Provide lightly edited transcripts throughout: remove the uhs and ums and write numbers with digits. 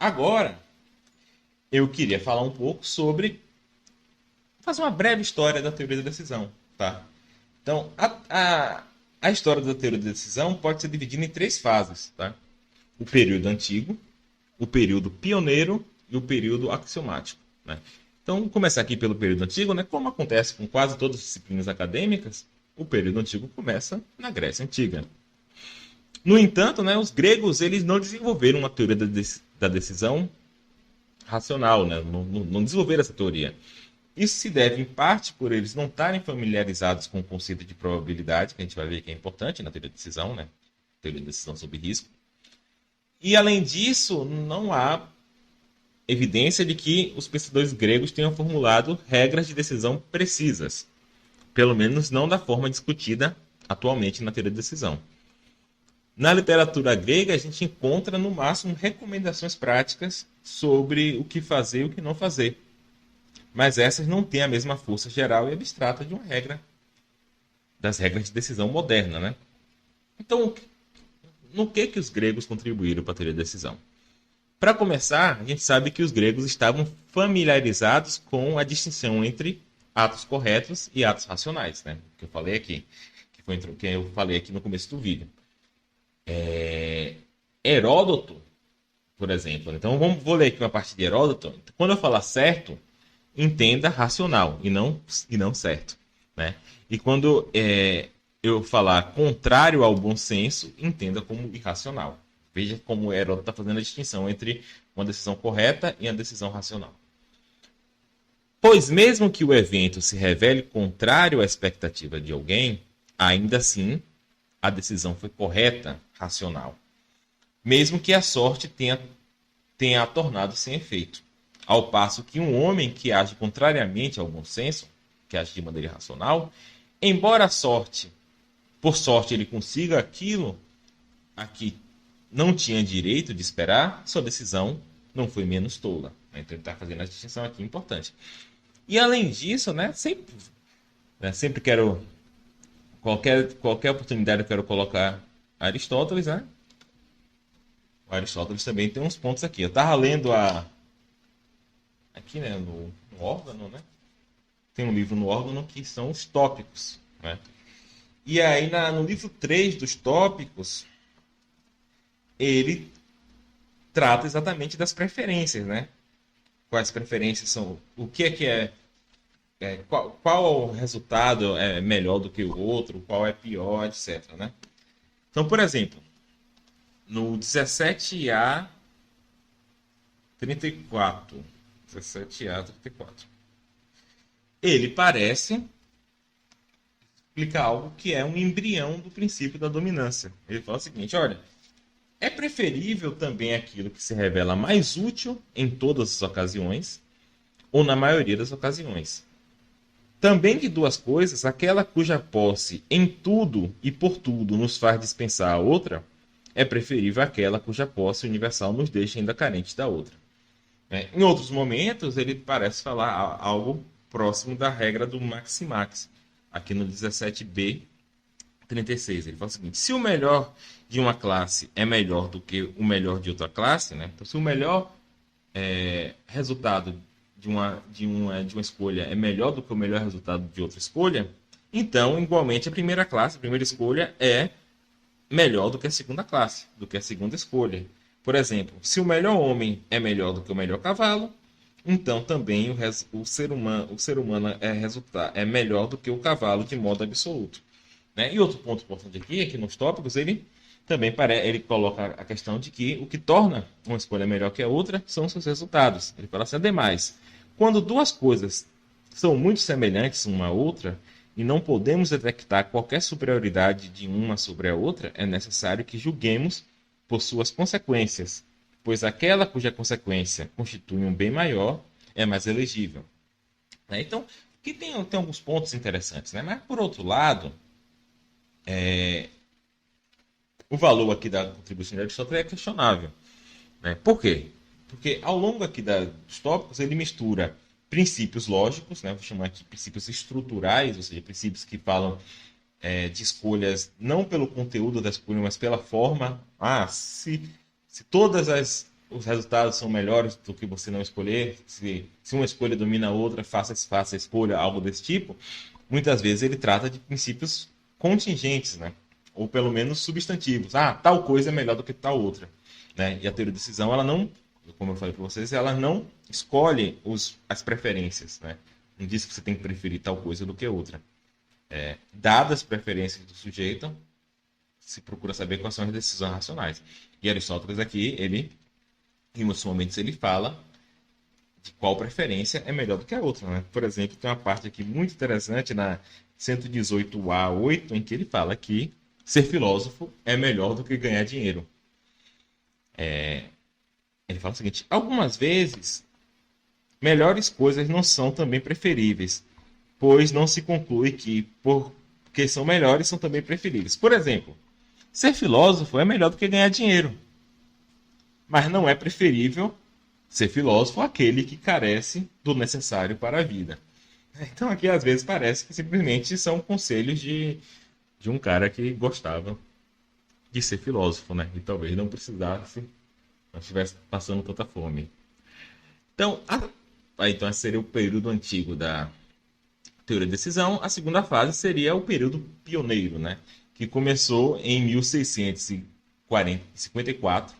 Agora, eu queria falar um pouco sobre fazer uma breve história da teoria da decisão, tá? Então, a história da teoria da decisão pode ser dividida em três fases, tá? O período antigo, o período pioneiro e o período axiomático, né? Então, vamos começar aqui pelo período antigo, né? Como acontece com quase todas as disciplinas acadêmicas, o período antigo começa na Grécia Antiga. No entanto, né, os gregos eles não desenvolveram uma teoria da decisão racional, né? Não desenvolveram essa teoria. Isso se deve, em parte, por eles não estarem familiarizados com o conceito de probabilidade, que a gente vai ver que é importante na teoria de decisão, né? Teoria de decisão sob risco. E, além disso, não há evidência de que os pensadores gregos tenham formulado regras de decisão precisas. Pelo menos não da forma discutida atualmente na teoria de decisão. Na literatura grega, a gente encontra, no máximo, recomendações práticas sobre o que fazer e o que não fazer. Mas essas não têm a mesma força geral e abstrata de uma regra, das regras de decisão moderna, né? Então, no que os gregos contribuíram para a teoria da decisão? Para começar, a gente sabe que os gregos estavam familiarizados com a distinção entre atos corretos e atos racionais, né? Que eu falei aqui, que eu falei aqui no começo do vídeo. Heródoto, por exemplo. Então, vou ler aqui uma parte de Heródoto. Quando eu falar certo, entenda racional e não certo, né? E quando eu falar contrário ao bom senso, entenda como irracional. Veja como o Heródoto está fazendo a distinção entre uma decisão correta e a decisão racional. Pois mesmo que o evento se revele contrário à expectativa de alguém, ainda assim a decisão foi correta, racional. Mesmo que a sorte tenha a tornado sem efeito. Ao passo que um homem que age contrariamente ao bom senso, que age de maneira irracional, embora por sorte ele consiga aquilo a que não tinha direito de esperar, sua decisão não foi menos tola. Então ele está fazendo a distinção aqui importante. E além disso, sempre quero, qualquer oportunidade eu quero colocar Aristóteles, né? O Aristóteles também tem uns pontos aqui. Eu estava lendo aqui, né, no órgão, né? Tem um livro no órgão que são os tópicos, né? E aí no livro 3 dos tópicos, ele trata exatamente das preferências, né? Quais preferências são, o que qual resultado é melhor do que o outro, qual é pior, etc, né? Então, por exemplo, no 17A 34, 17A 34, ele parece explicar algo que é um embrião do princípio da dominância. Ele fala o seguinte, olha, é preferível também aquilo que se revela mais útil em todas as ocasiões, ou na maioria das ocasiões. Também de duas coisas, aquela cuja posse em tudo e por tudo nos faz dispensar a outra, é preferível àquela cuja posse universal nos deixa ainda carentes da outra. Em outros momentos, ele parece falar algo próximo da regra do maximax, aqui no 17b 36. Ele fala o seguinte, se o melhor de uma classe é melhor do que o melhor de outra classe, né? Então, se o melhor resultado de uma escolha é melhor do que o melhor resultado de outra escolha, então, igualmente, a primeira escolha é melhor do que a segunda classe, do que a segunda escolha. Por exemplo, se o melhor homem é melhor do que o melhor cavalo, então também o ser humano é melhor do que o cavalo de modo absoluto. Né? E outro ponto importante aqui é que nos tópicos ele também ele coloca a questão de que o que torna uma escolha melhor que a outra são os seus resultados. Ele fala assim, ademais, quando duas coisas são muito semelhantes uma à outra e não podemos detectar qualquer superioridade de uma sobre a outra, é necessário que julguemos por suas consequências, pois aquela cuja consequência constitui um bem maior é mais elegível. Então, aqui tem alguns pontos interessantes, né? Mas, por outro lado, o valor aqui da contribuição de Aristóteles é questionável. Né? Por quê? Porque ao longo aqui dos tópicos ele mistura princípios lógicos, né? Vou chamar aqui princípios estruturais, ou seja, princípios que falam de escolhas não pelo conteúdo da escolha, mas pela forma. Se todas as os resultados são melhores do que você não escolher, se uma escolha domina a outra, faça a escolha, algo desse tipo, muitas vezes ele trata de princípios contingentes, né? Ou pelo menos substantivos. Ah, tal coisa é melhor do que tal outra. Né? E a teoria da decisão, ela não, como eu falei para vocês, ela não escolhe as preferências. Né? Não diz que você tem que preferir tal coisa do que outra. Dadas as preferências do sujeito, se procura saber quais são as decisões racionais. E Aristóteles aqui, ele, em muitos momentos, ele fala de qual preferência é melhor do que a outra. Né? Por exemplo, tem uma parte aqui muito interessante na 118a8, em que ele fala que ser filósofo é melhor do que ganhar dinheiro. Ele fala o seguinte: algumas vezes, melhores coisas não são também preferíveis, pois não se conclui que, porque são melhores, são também preferíveis. Por exemplo, ser filósofo é melhor do que ganhar dinheiro, mas não é preferível ser filósofo àquele que carece do necessário para a vida. Então aqui às vezes parece que simplesmente são conselhos de um cara que gostava de ser filósofo, né? E talvez não precisasse, não estivesse passando tanta fome. Então, então esse seria o período antigo da teoria da decisão. A segunda fase seria o período pioneiro, né? Que começou em 1654,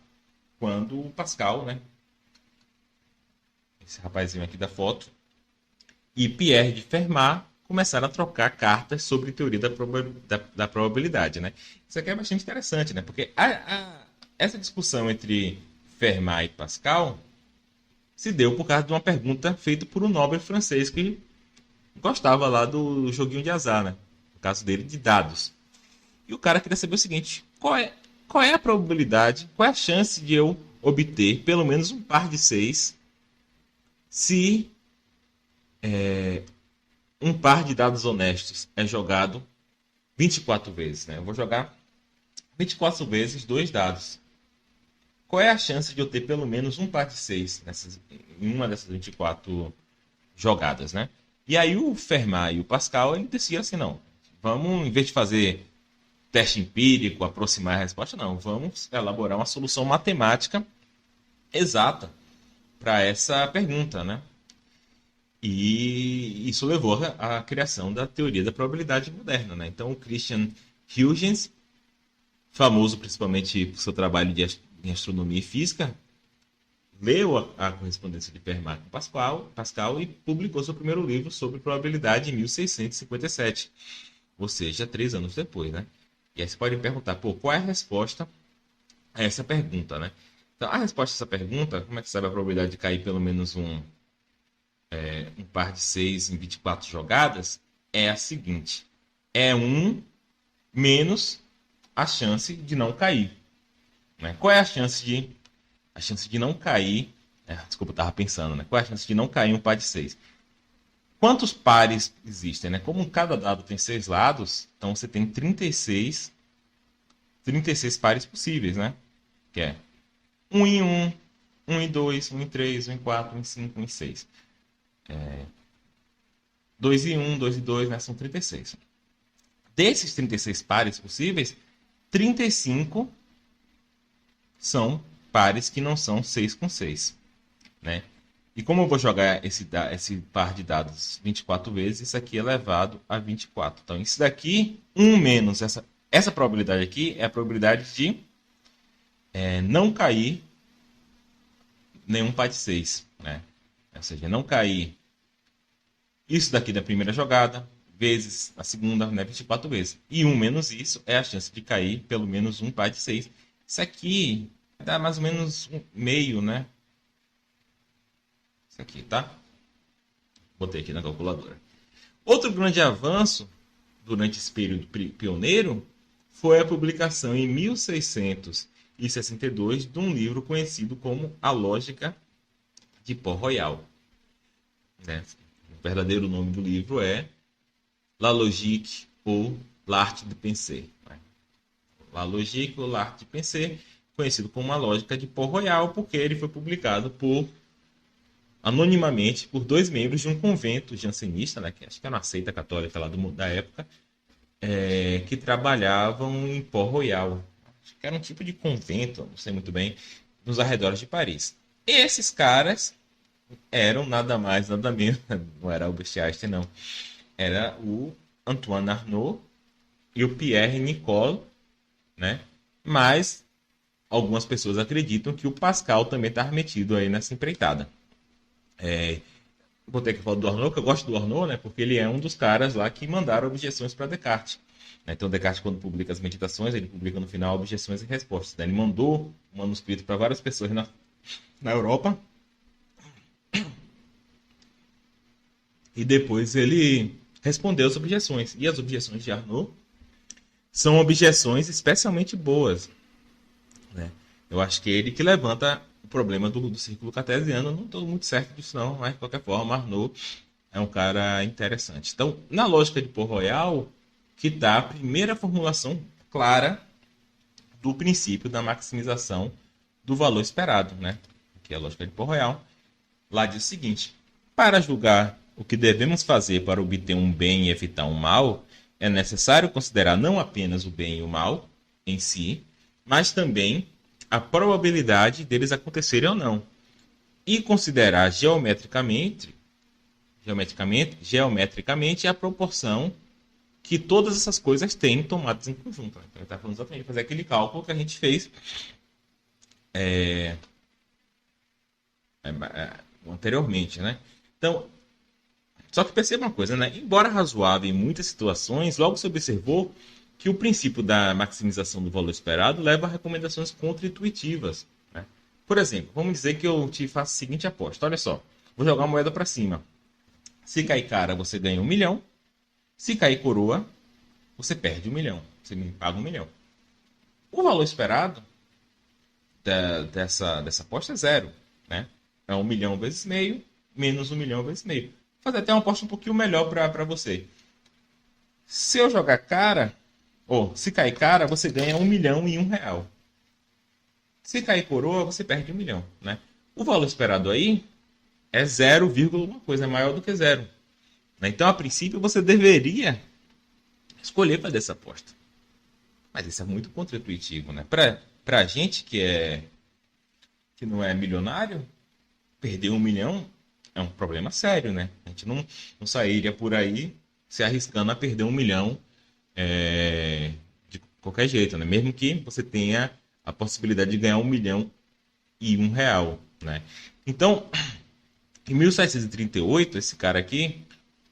quando o Pascal, né? Esse rapazinho aqui da foto, e Pierre de Fermat começaram a trocar cartas sobre teoria da probabilidade, né? Isso aqui é bastante interessante, né? Porque essa discussão entre Fermat e Pascal se deu por causa de uma pergunta feita por um nobre francês que gostava lá do joguinho de azar, né? No caso dele, de dados. E o cara queria saber o seguinte: qual é a probabilidade, qual é a chance de eu obter pelo menos um par de 6 se um par de dados honestos é jogado 24 vezes, né? Eu vou jogar 24 vezes dois dados. Qual é a chance de eu ter pelo menos um par de 6 em uma dessas 24 jogadas, né? E aí o Fermat e o Pascal, ele decidiram assim: não, vamos, em vez de fazer teste empírico, aproximar a resposta, não, vamos elaborar uma solução matemática exata para essa pergunta, né? E isso levou à criação da teoria da probabilidade moderna, né? Então o Christian Huygens, famoso principalmente por seu trabalho em astronomia e física, leu a correspondência de Fermat com Pascal e publicou seu primeiro livro sobre probabilidade em 1657, ou seja, 3 anos depois, né? E aí você pode me perguntar, qual é a resposta a essa pergunta, né? Então, a resposta a essa pergunta, como é que sabe a probabilidade de cair pelo menos um par de 6 em 24 jogadas, é a seguinte: é 1 menos a chance de não cair. Né? Qual é a chance de não cair? Desculpa, eu estava pensando, né? Qual é a chance de não cair um par de 6? Quantos pares existem? Né? Como cada dado tem 6 lados, então você tem 36 pares possíveis, né? Que é 1 em 1, 1 em 2, 1 em 3, 1 em 4, 1 em 5, 1 em 6. 2 em 1, 2 em 2, né? São 36. Desses 36 pares possíveis, 35 são pares que não são 6 com 6. Né? E como eu vou jogar esse par de dados 24 vezes, isso aqui é elevado a 24. Então, isso daqui, 1 menos essa probabilidade aqui, é a probabilidade de não cair nenhum par de 6. Né? Ou seja, não cair isso daqui da primeira jogada, vezes a segunda, né, 24 vezes. E 1 menos isso é a chance de cair pelo menos um par de 6. Isso aqui dá mais ou menos um meio, né? Isso aqui, tá? Botei aqui na calculadora. Outro grande avanço durante esse período pioneiro foi a publicação em 1662 de um livro conhecido como A Lógica de Port-Royal. Né? O verdadeiro nome do livro é La Logique ou L'Art de Penser. Né? La Logique ou L'Art de Penser, conhecido como A Lógica de Port-Royal, porque ele foi publicado anonimamente por 2 membros de um convento jansenista, né, que acho que era uma seita católica lá da época, que trabalhavam em Port-Royal. Acho que era um tipo de convento, não sei muito bem. nos arredores de Paris. Esses caras eram nada mais, nada menos, não era Albert Einstein, não. Era o Antoine Arnaud e o Pierre Nicole, né? Mas algumas pessoas acreditam que o Pascal também está metido aí nessa empreitada. Vou ter que falar do Arnaud, que eu gosto do Arnaud, né? Porque ele é um dos caras lá que mandaram objeções para Descartes. Então, Descartes, quando publica as meditações, ele publica no final objeções e respostas. Ele mandou um manuscrito para várias pessoas na Europa. E depois ele respondeu as objeções. E as objeções de Arnaud são objeções especialmente boas, né? Eu acho que é ele que levanta o problema do círculo cartesiano. Não estou muito certo disso não, mas de qualquer forma, Arnaud é um cara interessante. Então, na lógica de Port-Royal, que está a primeira formulação clara do princípio da maximização do valor esperado, né? Que é a lógica de Port-Royal. Lá diz o seguinte: para julgar o que devemos fazer para obter um bem e evitar um mal, é necessário considerar não apenas o bem e o mal em si, mas também a probabilidade deles acontecerem ou não, e considerar geometricamente a proporção que todas essas coisas têm tomadas em conjunto. Então, ele está falando exatamente de fazer aquele cálculo que a gente fez anteriormente, né? Então, só que perceba uma coisa, né? Embora razoável em muitas situações, logo se observou que o princípio da maximização do valor esperado leva a recomendações contra-intuitivas, né? Por exemplo, vamos dizer que eu te faço a seguinte aposta. Olha só, vou jogar uma moeda para cima. Se cair cara, você ganha 1 milhão. Se cair coroa, você perde 1 milhão. Você me paga 1 milhão. O valor esperado dessa aposta é zero, né? É 1 milhão vezes meio, menos 1 milhão vezes meio. Vou fazer até uma aposta um pouquinho melhor para você. Se eu jogar cara, ou se cair cara, você ganha 1 milhão e R$ 1. Se cair coroa, você perde 1 milhão, né? O valor esperado aí é 0, alguma coisa, é maior do que zero. Então, a princípio, você deveria escolher fazer essa aposta. Mas isso é muito contra-intuitivo, né? Para a gente que não é milionário, perder 1 milhão é um problema sério, né? A gente não sairia por aí se arriscando a perder 1 milhão de qualquer jeito, né? Mesmo que você tenha a possibilidade de ganhar 1 milhão e R$ 1, né? Então, em 1738, esse cara aqui,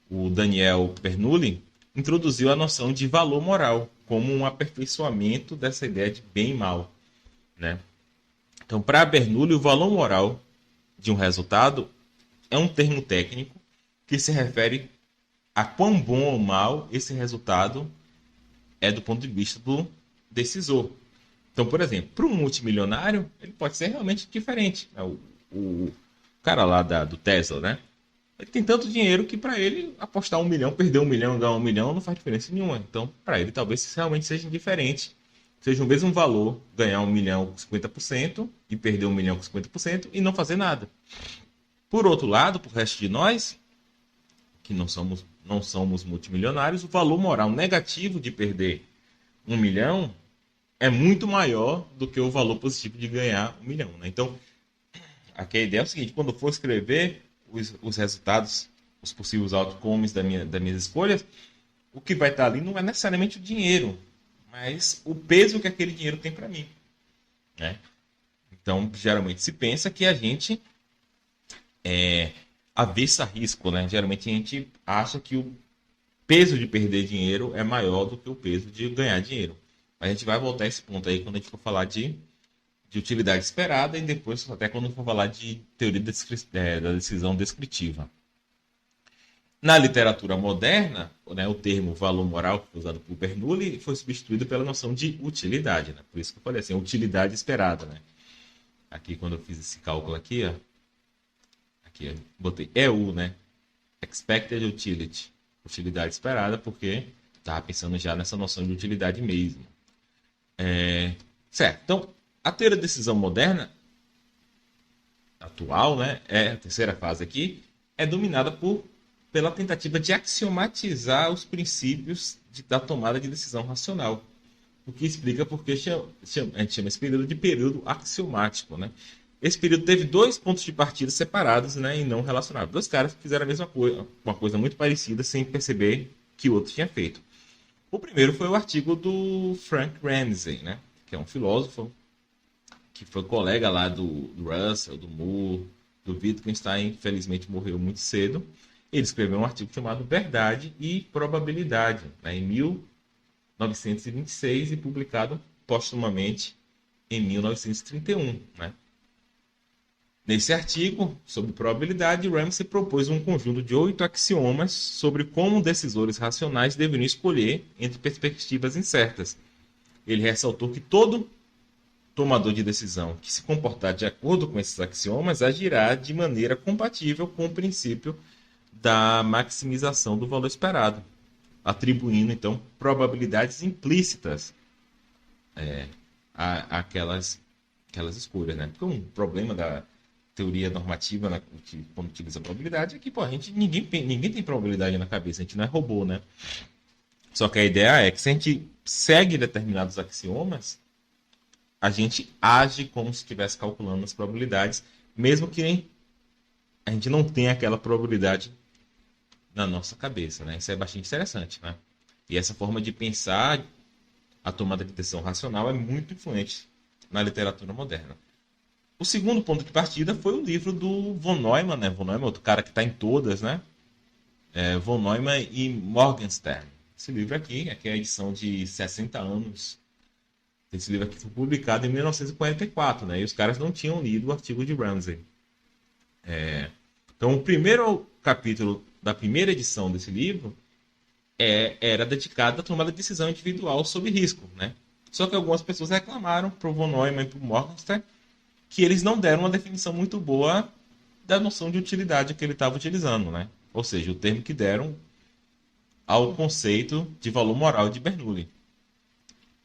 o Daniel Bernoulli, introduziu a noção de valor moral como um aperfeiçoamento dessa ideia de bem e mal, né? Então, para Bernoulli, o valor moral de um resultado é um termo técnico que se refere a quão bom ou mal esse resultado é do ponto de vista do decisor. Então, por exemplo, para um multimilionário, ele pode ser realmente diferente. O cara lá do Tesla, né? Ele tem tanto dinheiro que para ele apostar 1 milhão, perder 1 milhão, ganhar 1 milhão não faz diferença nenhuma. Então, para ele talvez realmente seja indiferente. Seja o mesmo valor ganhar 1 milhão com 50% e perder 1 milhão com 50% e não fazer nada. Por outro lado, para o resto de nós, que não somos multimilionários, o valor moral negativo de perder 1 milhão é muito maior do que o valor positivo de ganhar 1 milhão, né? Então, aqui a ideia é o seguinte: quando eu for escrever os resultados, os possíveis outcomes das minhas escolhas, o que vai estar ali não é necessariamente o dinheiro, mas o peso que aquele dinheiro tem para mim, né? Então, geralmente se pensa que a gente é avesso a risco, né? Geralmente a gente acha que o peso de perder dinheiro é maior do que o peso de ganhar dinheiro. A gente vai voltar a esse ponto aí quando a gente for falar de utilidade esperada e depois até quando for falar de teoria da decisão descritiva. Na literatura moderna, né, o termo valor moral, que foi usado por Bernoulli, foi substituído pela noção de utilidade, né? Por isso que eu falei assim, utilidade esperada, né? Aqui, quando eu fiz esse cálculo aqui, ó, aqui eu botei EU, né? Expected Utility, utilidade esperada, porque estava pensando já nessa noção de utilidade mesmo. Certo, então, a teoria da decisão moderna, atual, né, a terceira fase aqui, é dominada pela tentativa de axiomatizar os princípios da tomada de decisão racional. o que explica porque a gente chama esse período de período axiomático, né? Esse período teve dois pontos de partida separados, né, e não relacionados. Dois caras que fizeram a mesma coisa, uma coisa muito parecida, sem perceber que o outro tinha feito. O primeiro foi o artigo do Frank Ramsey, né, que é um filósofo que foi colega lá do Russell, do Moore, do Wittgenstein, infelizmente morreu muito cedo. Ele escreveu um artigo chamado Verdade e Probabilidade, né, em 1926 e publicado postumamente em 1931. Né? Nesse artigo sobre probabilidade, Ramsey propôs um conjunto de 8 axiomas sobre como decisores racionais deveriam escolher entre perspectivas incertas. Ele ressaltou que todo tomador de decisão que se comportar de acordo com esses axiomas agirá de maneira compatível com o princípio da maximização do valor esperado, atribuindo então probabilidades implícitas àquelas escolhas, né? Porque um problema da teoria normativa, né, que quando utiliza probabilidade é que ninguém tem probabilidade na cabeça, a gente não é robô, né? Só que a ideia é que se a gente segue determinados axiomas, a gente age como se estivesse calculando as probabilidades, mesmo que a gente não tenha aquela probabilidade na nossa cabeça, né? Isso é bastante interessante, né? E essa forma de pensar a tomada de decisão racional é muito influente na literatura moderna. O segundo ponto de partida foi o livro do von Neumann, né? Von Neumann, outro cara que está em todas, né? Von Neumann e Morgenstern. Esse livro aqui é a edição de 60 anos. Esse livro aqui foi publicado em 1944, né? E os caras não tinham lido o artigo de Ramsey. Então, o primeiro capítulo da primeira edição desse livro era dedicado à tomada de decisão individual sob risco, né? Só que algumas pessoas reclamaram para o von Neumann e para o Morgenstern que eles não deram uma definição muito boa da noção de utilidade que ele estava utilizando, né? Ou seja, o termo que deram ao conceito de valor moral de Bernoulli.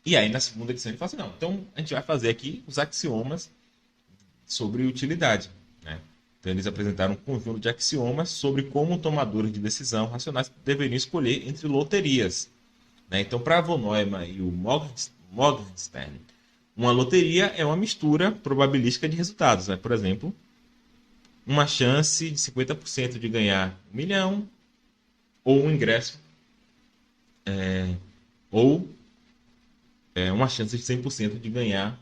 E aí, na segunda edição, ele fala assim, não, então a gente vai fazer aqui os axiomas sobre utilidade, né? Então, eles apresentaram um conjunto de axiomas sobre como tomadores de decisão racionais deveriam escolher entre loterias, né? Então, para von Neumann e o Morgenstern, uma loteria é uma mistura probabilística de resultados, né? Por exemplo, uma chance de 50% de ganhar 1 milhão, ou um ingresso, ou uma chance de 100% de ganhar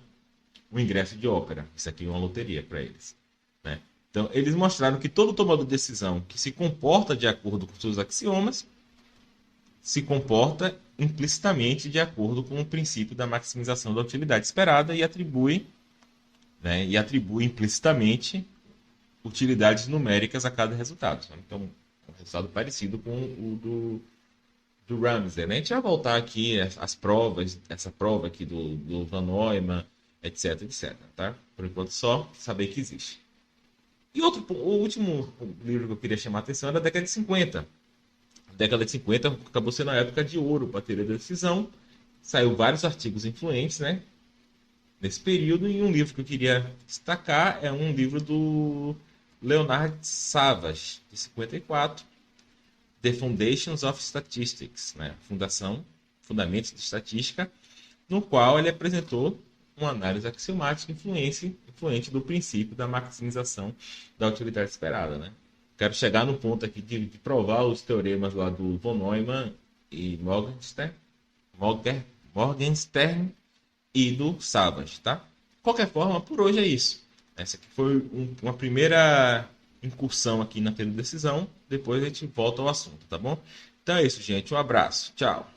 um ingresso de ópera. Isso aqui é uma loteria para eles, né? Então, eles mostraram que todo tomador de decisão que se comporta de acordo com seus axiomas se comporta implicitamente de acordo com o princípio da maximização da utilidade esperada e atribui implicitamente utilidades numéricas a cada resultado. Então, um resultado parecido com o do Ramsey, né? A gente vai voltar aqui as provas, essa prova aqui do Von Neumann, etc, etc, tá? Por enquanto, só saber que existe. E o último livro que eu queria chamar a atenção é da década de 50. A década de 50 acabou sendo a época de ouro para a teoria da decisão. Saiu vários artigos influentes, né? Nesse período, e um livro que eu queria destacar é um livro do Leonard Savage, de 54, The Foundations of Statistics, né? Fundamentos de Estatística, no qual ele apresentou uma análise axiomática influente do princípio da maximização da utilidade esperada, né? Quero chegar no ponto aqui de provar os teoremas lá do von Neumann e Morgenstern e do Savage, tá? De qualquer forma, por hoje é isso. Essa aqui foi uma primeira incursão aqui na teoria da decisão. Depois a gente volta ao assunto, tá bom? Então é isso, gente. Um abraço. Tchau.